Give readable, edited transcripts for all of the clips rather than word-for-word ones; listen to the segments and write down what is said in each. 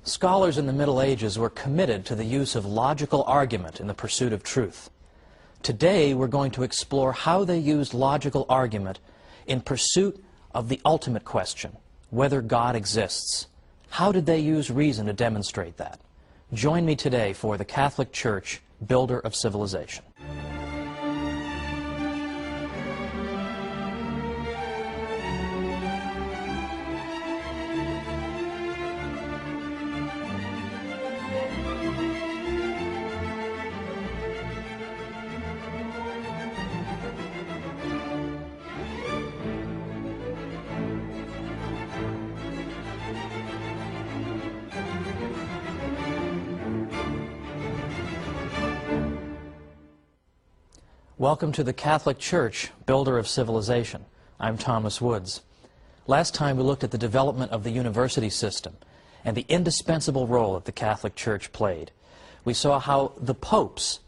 Scholars in the Middle Ages were committed to the use of logical argument in the pursuit of truth. Today, we're going to explore how they used logical argument in pursuit of the ultimate question, whether God exists. How did they use reason to demonstrate that? Join me today for the Catholic Church, Builder of Civilization. Welcome to the Catholic Church, Builder of Civilization. I'm Thomas Woods. Last time we looked at the development of the university system and the indispensable role that the Catholic Church played. We saw how the popes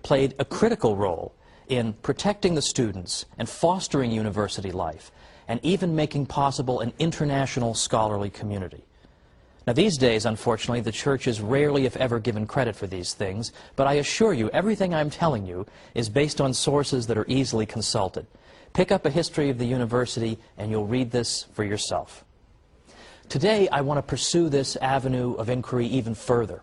played a critical role in protecting the students and fostering university life and even making possible an international scholarly community. Now these days, unfortunately, the Church is rarely if ever given credit for these things, but I assure you, everything I'm telling you is based on sources that are easily consulted. Pick up a history of the university and you'll read this for yourself. Today, I want to pursue this avenue of inquiry even further.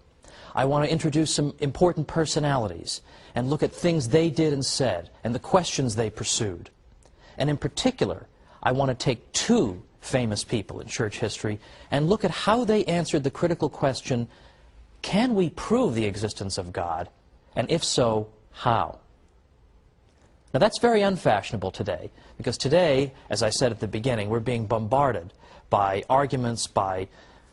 I want to introduce some important personalities and look at things they did and said and the questions they pursued. And in particular, I want to take two famous people in church history and look at how they answered the critical question, can we prove the existence of God? And if so, how? Now that's very unfashionable today, because today, as I said at the beginning, we're being bombarded by arguments by,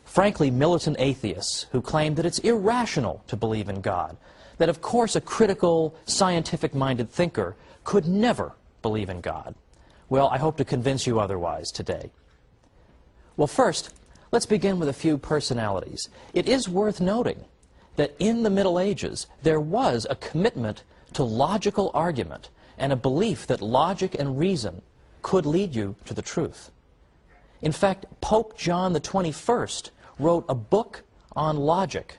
frankly, militant atheists who claim that it's irrational to believe in God, that of course a critical, scientific-minded thinker could never believe in God. Well, I hope to convince you otherwise today. Well, first, let's begin with a few personalities. It is worth noting that in the Middle Ages, there was a commitment to logical argument and a belief that logic and reason could lead you to the truth. In fact, Pope John the 21st wrote a book on logic,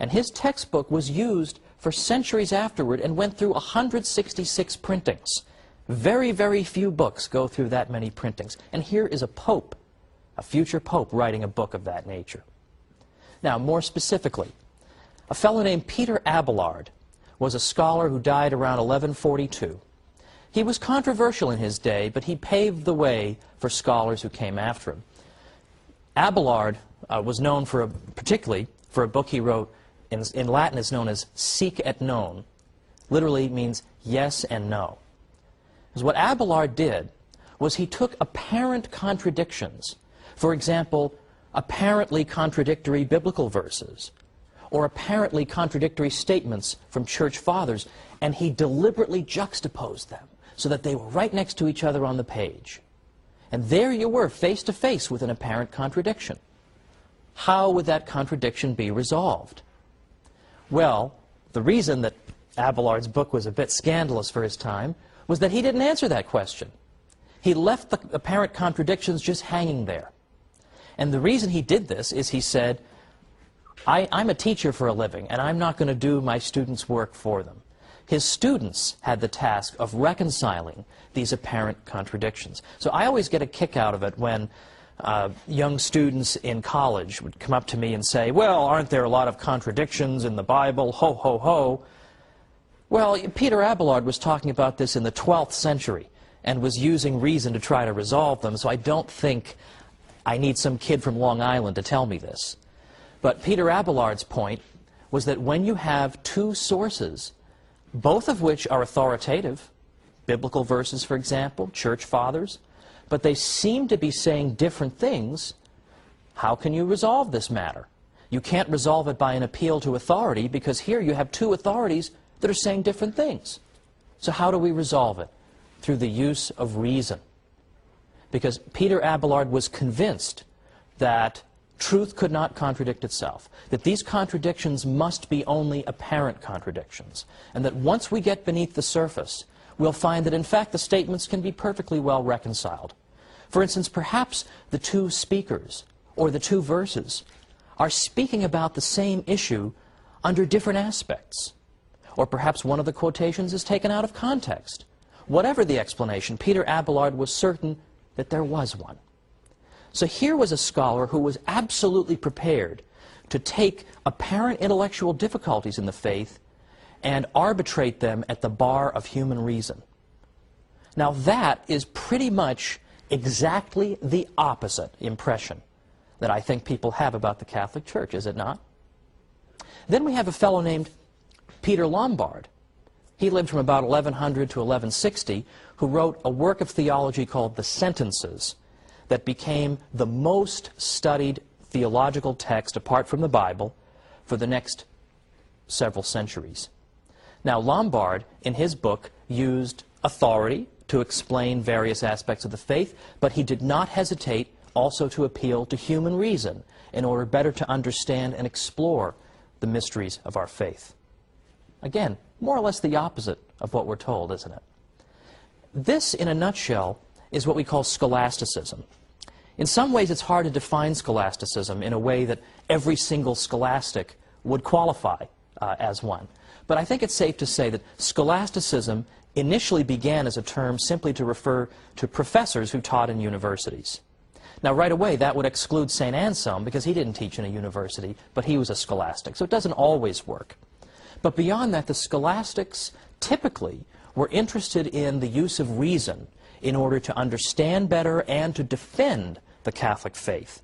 and his textbook was used for centuries afterward and went through 166 printings. Very, very few books go through that many printings. And here is a pope, a future pope, writing a book of that nature. Now, more specifically, a fellow named Peter Abelard was a scholar who died around 1142. He was controversial in his day, but he paved the way for scholars who came after him. Abelard was known particularly for a book he wrote, in Latin is known as Sic et Non. Literally means yes and no. Because what Abelard did was he took apparent contradictions, for example, apparently contradictory biblical verses, or apparently contradictory statements from church fathers, and he deliberately juxtaposed them so that they were right next to each other on the page. And there you were, face to face with an apparent contradiction. How would that contradiction be resolved? Well, the reason that Abelard's book was a bit scandalous for his time was that he didn't answer that question. He left the apparent contradictions just hanging there. And the reason he did this is he said, I'm a teacher for a living, and I'm not going to do my students' work for them. His students had the task of reconciling these apparent contradictions. So I always get a kick out of it when young students in college would come up to me and say, well, aren't there a lot of contradictions in the Bible? Ho, ho, ho. Well, Peter Abelard was talking about this in the 12th century and was using reason to try to resolve them, so I don't think I need some kid from Long Island to tell me this. But Peter Abelard's point was that when you have two sources, both of which are authoritative, biblical verses, for example, church fathers, but they seem to be saying different things, how can you resolve this matter? You can't resolve it by an appeal to authority, because here you have two authorities that are saying different things. So how do we resolve it? Through the use of reason. Because Peter Abelard was convinced that truth could not contradict itself, that these contradictions must be only apparent contradictions, and that once we get beneath the surface, we'll find that in fact the statements can be perfectly well reconciled. For instance, perhaps the two speakers or the two verses are speaking about the same issue under different aspects. Or perhaps one of the quotations is taken out of context. Whatever the explanation, Peter Abelard was certain that there was one. So here was a scholar who was absolutely prepared to take apparent intellectual difficulties in the faith and arbitrate them at the bar of human reason. Now that is pretty much exactly the opposite impression that I think people have about the Catholic Church, is it not? Then we have a fellow named Peter Lombard. He lived from about 1100 to 1160, who wrote a work of theology called the Sentences that became the most studied theological text, apart from the Bible, for the next several centuries. Now, Lombard, in his book, used authority to explain various aspects of the faith, but he did not hesitate also to appeal to human reason in order better to understand and explore the mysteries of our faith. Again, more or less the opposite of what we're told, isn't it? This, in a nutshell, is what we call scholasticism. In some ways, it's hard to define scholasticism in a way that every single scholastic would qualify as one. But I think it's safe to say that scholasticism initially began as a term simply to refer to professors who taught in universities. Now, right away, that would exclude St. Anselm, because he didn't teach in a university, but he was a scholastic. So it doesn't always work. But beyond that, the scholastics typically were interested in the use of reason in order to understand better and to defend the Catholic faith.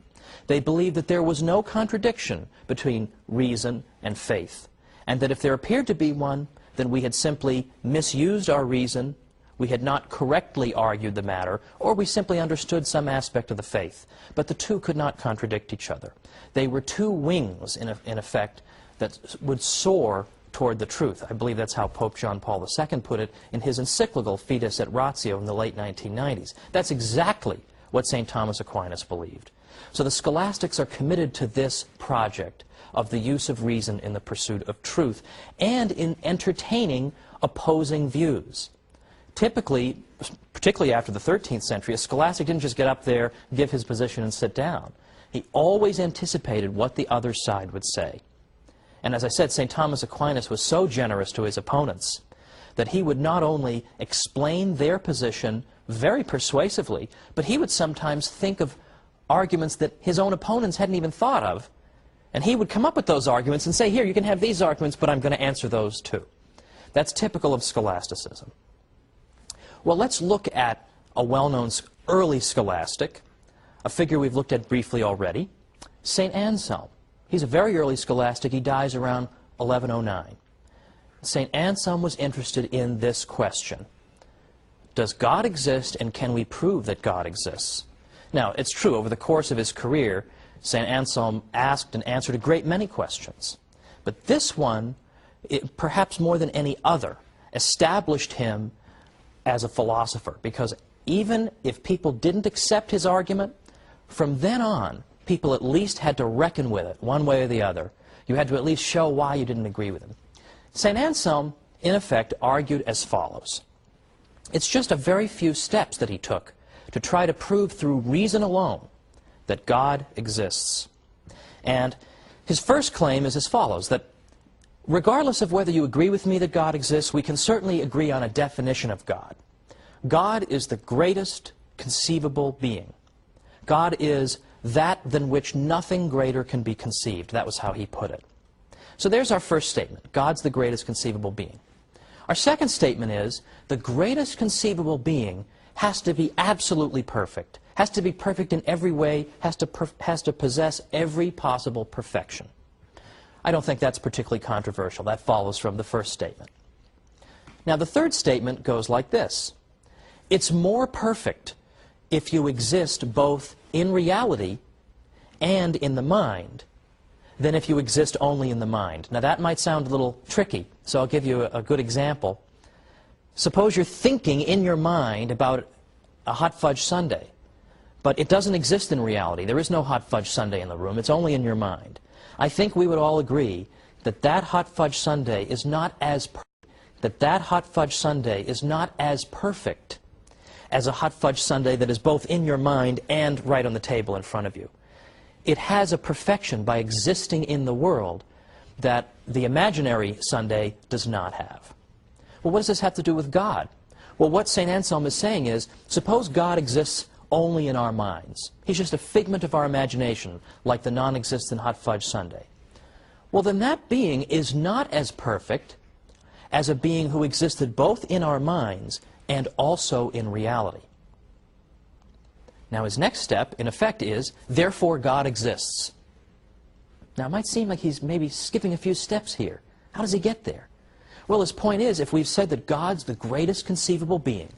They believed that there was no contradiction between reason and faith, and that if there appeared to be one, then we had simply misused our reason, we had not correctly argued the matter, or we simply understood some aspect of the faith. But the two could not contradict each other. They were two wings, in effect, that would soar toward the truth. I believe that's how Pope John Paul II put it in his encyclical Fides et Ratio in the late 1990s. That's exactly what St. Thomas Aquinas believed. So the scholastics are committed to this project of the use of reason in the pursuit of truth and in entertaining opposing views. Typically, particularly after the 13th century, a scholastic didn't just get up there, give his position and sit down. He always anticipated what the other side would say. And as I said, St. Thomas Aquinas was so generous to his opponents that he would not only explain their position very persuasively, but he would sometimes think of arguments that his own opponents hadn't even thought of, and he would come up with those arguments and say, here, you can have these arguments, but I'm going to answer those too. That's typical of scholasticism. Well, let's look at a well-known early scholastic, a figure we've looked at briefly already, St. Anselm. He's a very early scholastic. He dies around 1109. St. Anselm was interested in this question. Does God exist, and can we prove that God exists? Now, it's true, over the course of his career, St. Anselm asked and answered a great many questions. But this one, perhaps more than any other, established him as a philosopher, because even if people didn't accept his argument, from then on, people at least had to reckon with it, one way or the other. You had to at least show why you didn't agree with him. St. Anselm, in effect, argued as follows. It's just a very few steps that he took to try to prove through reason alone that God exists. And his first claim is as follows, that regardless of whether you agree with me that God exists, we can certainly agree on a definition of God. God is the greatest conceivable being. God is that than which nothing greater can be conceived. That was how he put it. So there's our first statement. God's the greatest conceivable being. Our second statement is the greatest conceivable being has to be absolutely perfect, has to be perfect in every way, has to possess every possible perfection. I don't think that's particularly controversial. That follows from the first statement. Now, the third statement goes like this. It's more perfect if you exist both in reality and in the mind than if you exist only in the mind. Now, that might sound a little tricky, so I'll give you a good example. Suppose you're thinking in your mind about a hot fudge sundae, but it doesn't exist in reality. There is no hot fudge sundae in the room. It's only in your mind. I think we would all agree that that hot fudge sundae is not as perfect as a hot fudge sundae that is both in your mind and right on the table in front of you. it has a perfection by existing in the world that the imaginary Sunday does not have. Well, what does this have to do with God? Well, what St. Anselm is saying is, suppose God exists only in our minds. He's just a figment of our imagination, like the non-existent hot fudge sundae. Well, then that being is not as perfect as a being who existed both in our minds and also in reality. Now, his next step, in effect, is, therefore God exists. Now, it might seem like he's maybe skipping a few steps here. How does he get there? Well, his point is, if we've said that God's the greatest conceivable being,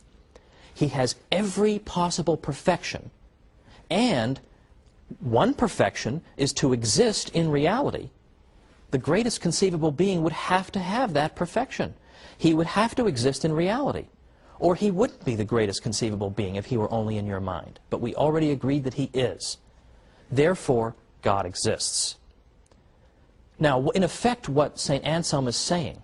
he has every possible perfection, and one perfection is to exist in reality, the greatest conceivable being would have to have that perfection. He would have to exist in reality, or he wouldn't be the greatest conceivable being if he were only in your mind. But we already agreed that he is. Therefore, God exists. Now, in effect, what St. Anselm is saying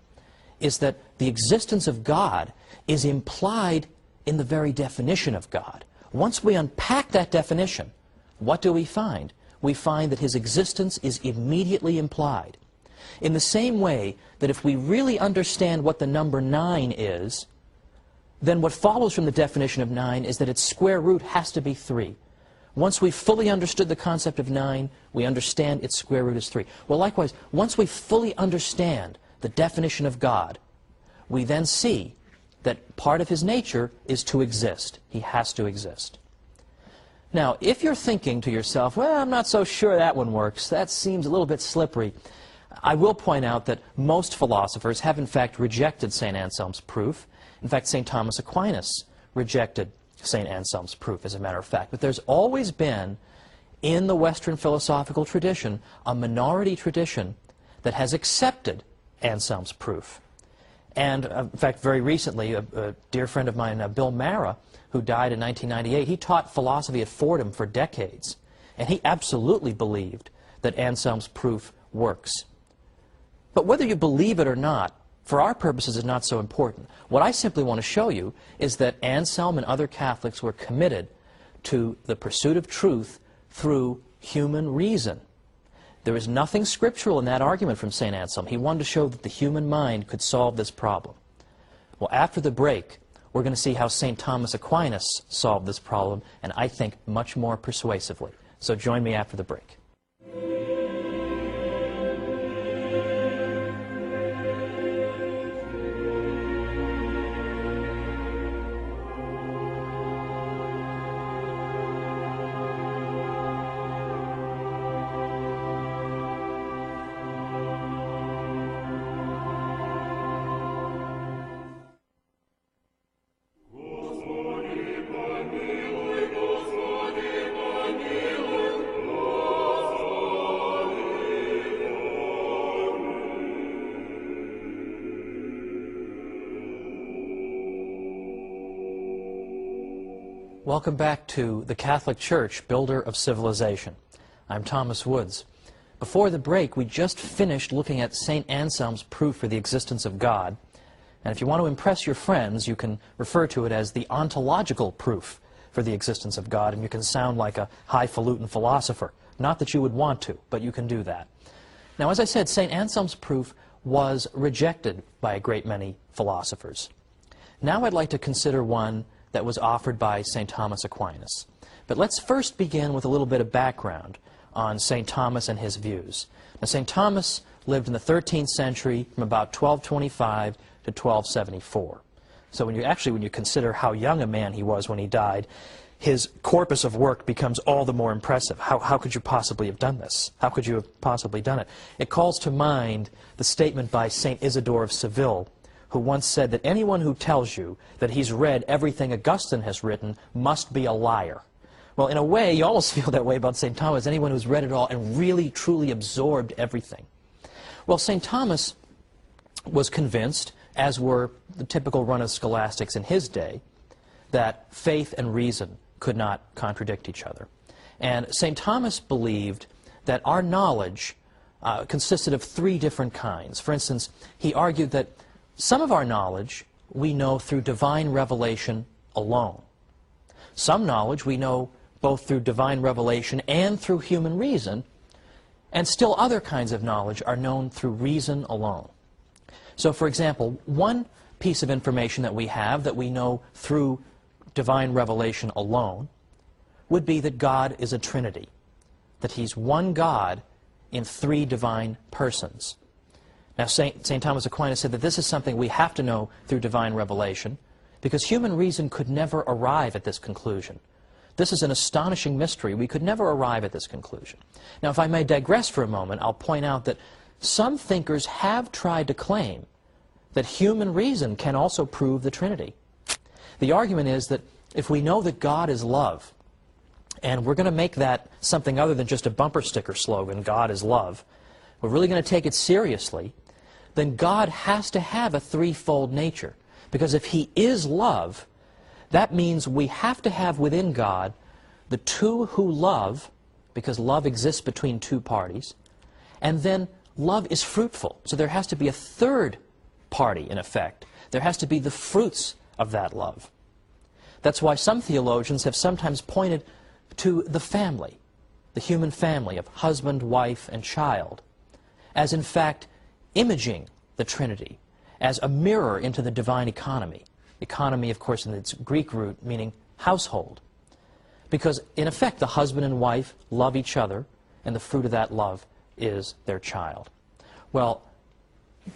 is that the existence of God is implied in the very definition of God. Once we unpack that definition, what do we find? We find that his existence is immediately implied. In the same way that if we really understand what the number 9 is, then what follows from the definition of 9 is that its square root has to be 3. Once we've fully understood the concept of 9, we understand its square root is 3. Well, likewise, once we fully understand the definition of God, we then see that part of his nature is to exist. He has to exist. Now, if you're thinking to yourself, well, I'm not so sure that one works, that seems a little bit slippery, I will point out that most philosophers have in fact rejected St. Anselm's proof. In fact, St. Thomas Aquinas rejected St. Anselm's proof, as a matter of fact. But there's always been, in the Western philosophical tradition, a minority tradition that has accepted Anselm's proof. And, in fact, very recently, a dear friend of mine, Bill Mara, who died in 1998, he taught philosophy at Fordham for decades. And he absolutely believed that Anselm's proof works. But whether you believe it or not, for our purposes, is not so important. What I simply want to show you is that Anselm and other Catholics were committed to the pursuit of truth through human reason. There is nothing scriptural in that argument from St. Anselm. He wanted to show that the human mind could solve this problem. Well, after the break, we're going to see how St. Thomas Aquinas solved this problem, and I think much more persuasively. So join me after the break. Welcome back to the Catholic Church, builder of civilization. I'm Thomas Woods. Before the break, we just finished looking at St. Anselm's proof for the existence of God. And if you want to impress your friends, you can refer to it as the ontological proof for the existence of God, and you can sound like a highfalutin philosopher. Not that you would want to, but you can do that. Now, as I said, St. Anselm's proof was rejected by a great many philosophers. Now I'd like to consider one that was offered by St. Thomas Aquinas. But let's first begin with a little bit of background on St. Thomas and his views. Now, St. Thomas lived in the 13th century from about 1225 to 1274. So when you consider how young a man he was when he died, his corpus of work becomes all the more impressive. How could you possibly have done this? How could you have possibly done it? It calls to mind the statement by St. Isidore of Seville, who once said that anyone who tells you that he's read everything Augustine has written must be a liar. Well, in a way, you almost feel that way about St. Thomas, anyone who's read it all and really, truly absorbed everything. Well, St. Thomas was convinced, as were the typical run of scholastics in his day, that faith and reason could not contradict each other. And St. Thomas believed that our knowledge consisted of 3 different kinds. For instance, he argued that some of our knowledge we know through divine revelation alone. Some knowledge we know both through divine revelation and through human reason, and still other kinds of knowledge are known through reason alone. So, for example, one piece of information that we know through divine revelation alone would be that God is a Trinity, that He's one God in three divine persons. Now, St. Thomas Aquinas said that this is something we have to know through divine revelation, because human reason could never arrive at this conclusion. This is an astonishing mystery. We could never arrive at this conclusion. Now, if I may digress for a moment, I'll point out that some thinkers have tried to claim that human reason can also prove the Trinity. The argument is that if we know that God is love, and we're going to make that something other than just a bumper sticker slogan, God is love, we're really going to take it seriously, then God has to have a threefold nature. Because if He is love, that means we have to have within God the two who love, because love exists between two parties, and then love is fruitful. So there has to be a third party, in effect. There has to be the fruits of that love. That's why some theologians have sometimes pointed to the family, the human family of husband, wife, and child, as in fact imaging the Trinity, as a mirror into the divine economy. Economy, of course, in its Greek root, meaning household. Because, in effect, the husband and wife love each other, and the fruit of that love is their child. Well,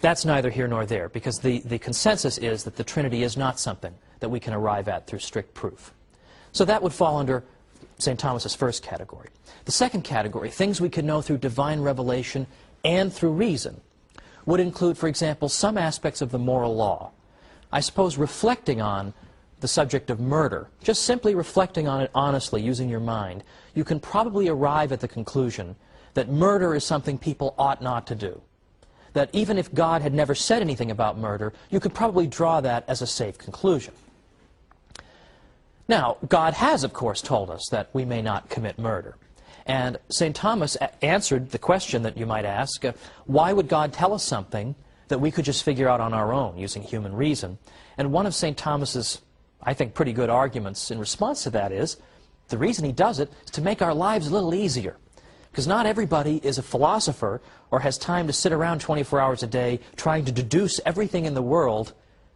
that's neither here nor there, because the consensus is that the Trinity is not something that we can arrive at through strict proof. So that would fall under St. Thomas's first category. The second category, things we can know through divine revelation and through reason, would include, for example, some aspects of the moral law. I suppose reflecting on the subject of murder, just simply reflecting on it honestly, using your mind, you can probably arrive at the conclusion that murder is something people ought not to do. That even if God had never said anything about murder, you could probably draw that as a safe conclusion. Now, God has, of course, told us that we may not commit murder. And St. Thomas answered the question that you might ask, why would God tell us something that we could just figure out on our own using human reason? And one of St. Thomas's, I think, pretty good arguments in response to that is, the reason he does it is to make our lives a little easier. Because not everybody is a philosopher or has time to sit around 24 hours a day trying to deduce everything in the world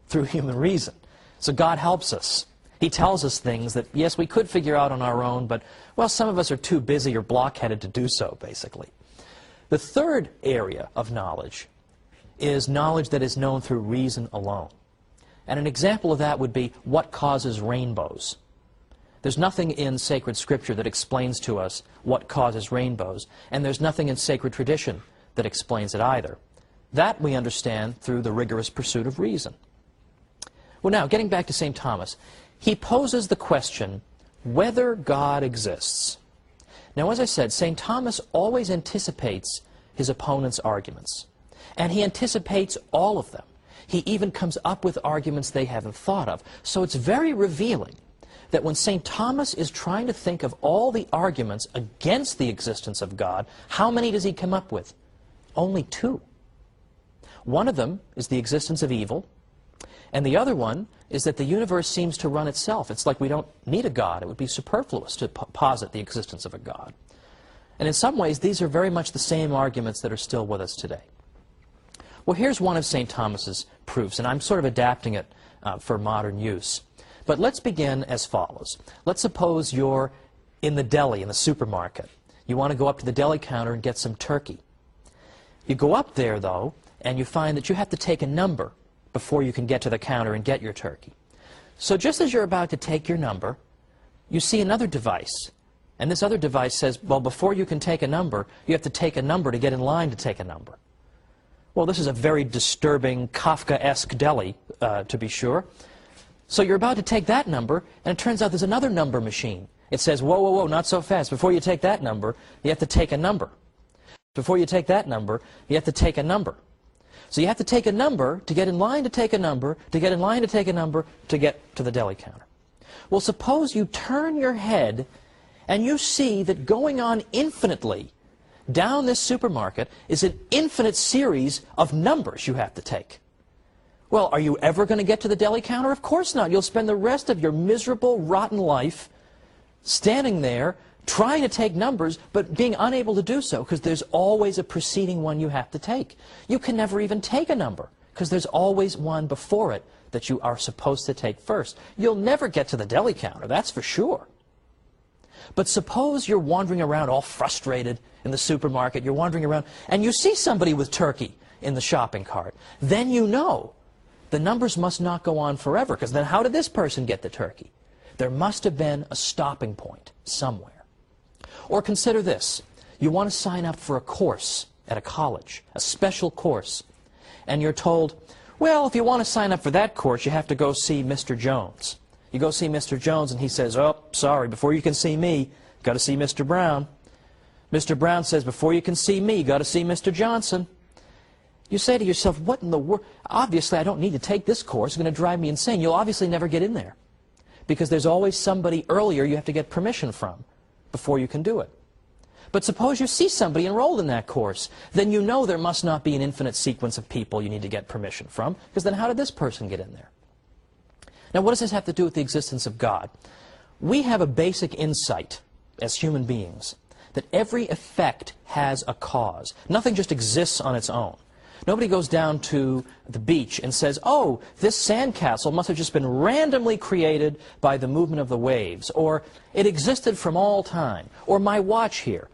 through human reason. So God helps us. He tells us things that, yes, we could figure out on our own, but, well, some of us are too busy or blockheaded to do so, basically. The third area of knowledge is knowledge that is known through reason alone. And an example of that would be what causes rainbows. There's nothing in sacred scripture that explains to us what causes rainbows, and there's nothing in sacred tradition that explains it either. That we understand through the rigorous pursuit of reason. Well, now, getting back to St. Thomas, he poses the question whether God exists. Now, as I said, St. Thomas always anticipates his opponent's arguments, and he anticipates all of them. He even comes up with arguments they haven't thought of. So it's very revealing that when St. Thomas is trying to think of all the arguments against the existence of God, how many does he come up with? Only two. One of them is the existence of evil, and the other one is that the universe seems to run itself. It's like we don't need a God. It would be superfluous to posit the existence of a God. And in some ways, these are very much the same arguments that are still with us today. Well, here's one of St. Thomas's proofs, and I'm sort of adapting it for modern use. But let's begin as follows. Let's suppose you're in the deli, in the supermarket. You want to go up to the deli counter and get some turkey. You go up there, though, and you find that you have to take a number before you can get to the counter and get your turkey. So just as you're about to take your number, you see another device. And this other device says, well, before you can take a number, you have to take a number to get in line to take a number. Well, this is a very disturbing, Kafka-esque deli, to be sure. So you're about to take that number, and it turns out there's another number machine. It says, whoa, whoa, whoa, not so fast. Before you take that number, you have to take a number. Before you take that number, you have to take a number. So you have to take a number to get in line to take a number, to get in line to take a number, to get to the deli counter. Well, suppose you turn your head and you see that going on infinitely down this supermarket is an infinite series of numbers you have to take. Well, are you ever going to get to the deli counter? Of course not. You'll spend the rest of your miserable, rotten life standing there trying to take numbers, but being unable to do so because there's always a preceding one you have to take. You can never even take a number because there's always one before it that you are supposed to take first. You'll never get to the deli counter, that's for sure. But suppose you're wandering around all frustrated in the supermarket, you're wandering around, and you see somebody with turkey in the shopping cart. Then you know the numbers must not go on forever, because then how did this person get the turkey? There must have been a stopping point somewhere. Or consider this. You want to sign up for a course at a college, a special course, and you're told, well, if you want to sign up for that course, you have to go see Mr. Jones. You go see Mr. Jones, and he says, oh, sorry, before you can see me, got to see Mr. Brown. Mr. Brown says, before you can see me, got to see Mr. Johnson. You say to yourself, what in the world? Obviously, I don't need to take this course. It's going to drive me insane. You'll obviously never get in there because there's always somebody earlier you have to get permission from before you can do it. But suppose you see somebody enrolled in that course. Then you know there must not be an infinite sequence of people you need to get permission from, because then how did this person get in there? Now, what does this have to do with the existence of God? We have a basic insight as human beings that every effect has a cause. Nothing just exists on its own. Nobody goes down to the beach and says, oh, this sandcastle must have just been randomly created by the movement of the waves, or it existed from all time, or my watch here.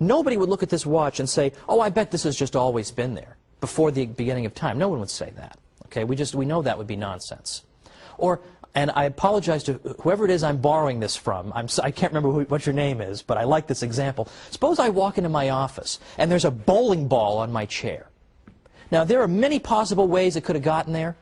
Nobody would look at this watch and say, oh, I bet this has just always been there before the beginning of time. No one would say that. Okay? We know that would be nonsense. Or, and I apologize to whoever it is I'm borrowing this from. I can't remember what your name is, but I like this example. Suppose I walk into my office and there's a bowling ball on my chair. Now, there are many possible ways it could have gotten there,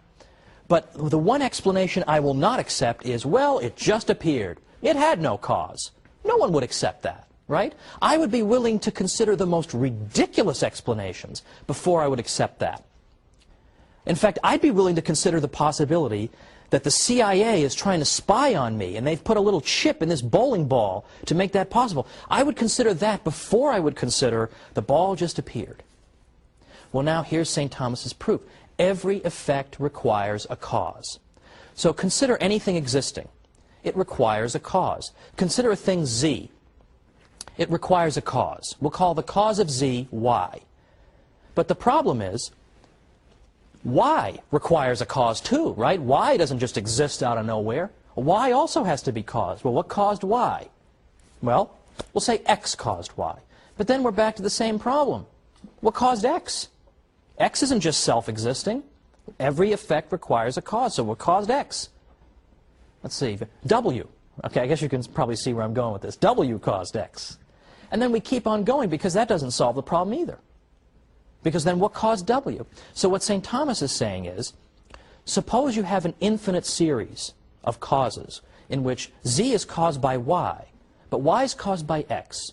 but the one explanation I will not accept is, well, it just appeared. It had no cause. No one would accept that, right? I would be willing to consider the most ridiculous explanations before I would accept that. In fact, I'd be willing to consider the possibility that the CIA is trying to spy on me, and they've put a little chip in this bowling ball to make that possible. I would consider that before I would consider the ball just appeared. Well, now here's St. Thomas's proof. Every effect requires a cause. So consider anything existing. It requires a cause. Consider a thing Z. It requires a cause. We'll call the cause of Z Y. But the problem is, Y requires a cause too, right? Y doesn't just exist out of nowhere. Y also has to be caused. Well, what caused Y? Well, we'll say X caused Y. But then we're back to the same problem. What caused X? X isn't just self-existing. Every effect requires a cause. So what caused X? Let's see. W. Okay, I guess you can probably see where I'm going with this. W caused X. And then we keep on going because that doesn't solve the problem either. Because then what caused W? So what St. Thomas is saying is, suppose you have an infinite series of causes in which Z is caused by Y, but Y is caused by X.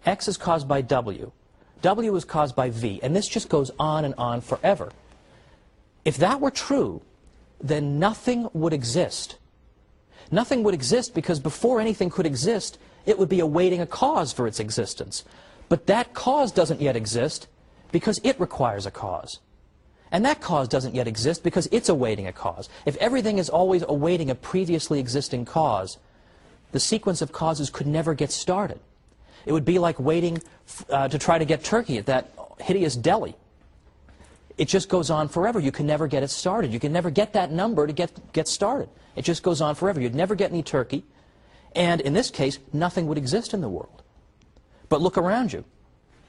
X is caused by W. W is caused by V. And this just goes on and on forever. If that were true, then nothing would exist. Nothing would exist because before anything could exist, it would be awaiting a cause for its existence. But that cause doesn't yet exist because it requires a cause. And that cause doesn't yet exist because it's awaiting a cause. If everything is always awaiting a previously existing cause, the sequence of causes could never get started. It would be like waiting to try to get turkey at that hideous deli. It just goes on forever. You can never get it started. You can never get that number to get started. It just goes on forever. You'd never get any turkey. And in this case, nothing would exist in the world. But look around you.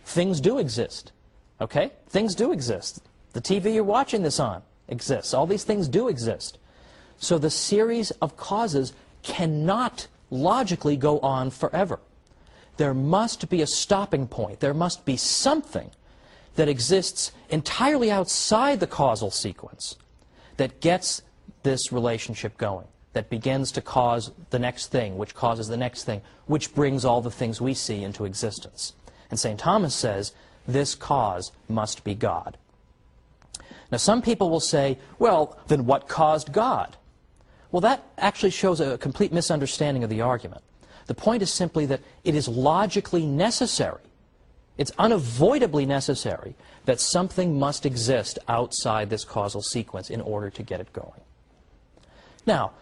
Things do exist. Okay? Things do exist. The TV you're watching this on exists. All these things do exist. So the series of causes cannot logically go on forever. There must be a stopping point. There must be something that exists entirely outside the causal sequence that gets this relationship going, that begins to cause the next thing, which causes the next thing, which brings all the things we see into existence. And St. Thomas says, this cause must be God. Now, some people will say, well, then what caused God? Well, that actually shows a complete misunderstanding of the argument. The point is simply that it is logically necessary, it's unavoidably necessary, that something must exist outside this causal sequence in order to get it going. Now,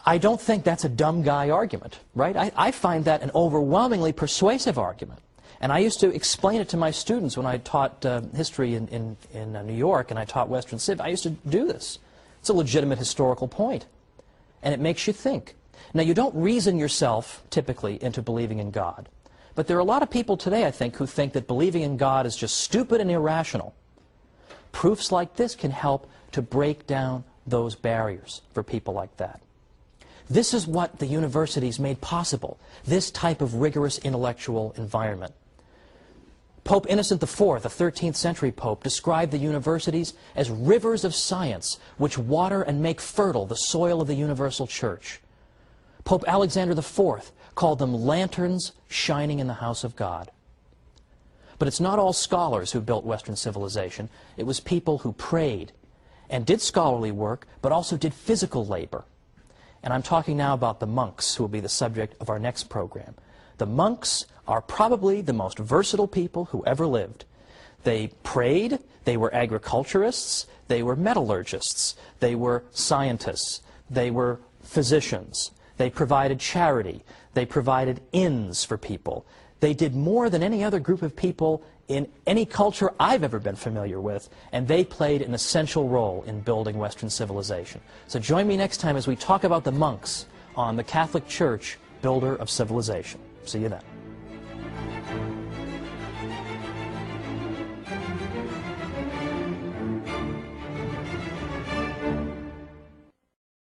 I don't think that's a dumb guy argument, right? I find that an overwhelmingly persuasive argument. And I used to explain it to my students when I taught history in New York and I taught Western Civ. I used to do this. It's a legitimate historical point. And it makes you think. Now, you don't reason yourself, typically, into believing in God. But there are a lot of people today, I think, who think that believing in God is just stupid and irrational. Proofs like this can help to break down those barriers for people like that. This is what the universities made possible, this type of rigorous intellectual environment. Pope Innocent IV, a 13th century pope, described the universities as rivers of science which water and make fertile the soil of the universal church. Pope Alexander IV called them lanterns shining in the house of God. But it's not all scholars who built Western civilization. It was people who prayed and did scholarly work, but also did physical labor. And I'm talking now about the monks, who will be the subject of our next program. The monks are probably the most versatile people who ever lived. They prayed, they were agriculturists, they were metallurgists, they were scientists, they were physicians, they provided charity, they provided inns for people. They did more than any other group of people in any culture I've ever been familiar with, and they played an essential role in building Western civilization. So join me next time as we talk about the monks on the Catholic Church, Builder of Civilization. See you then.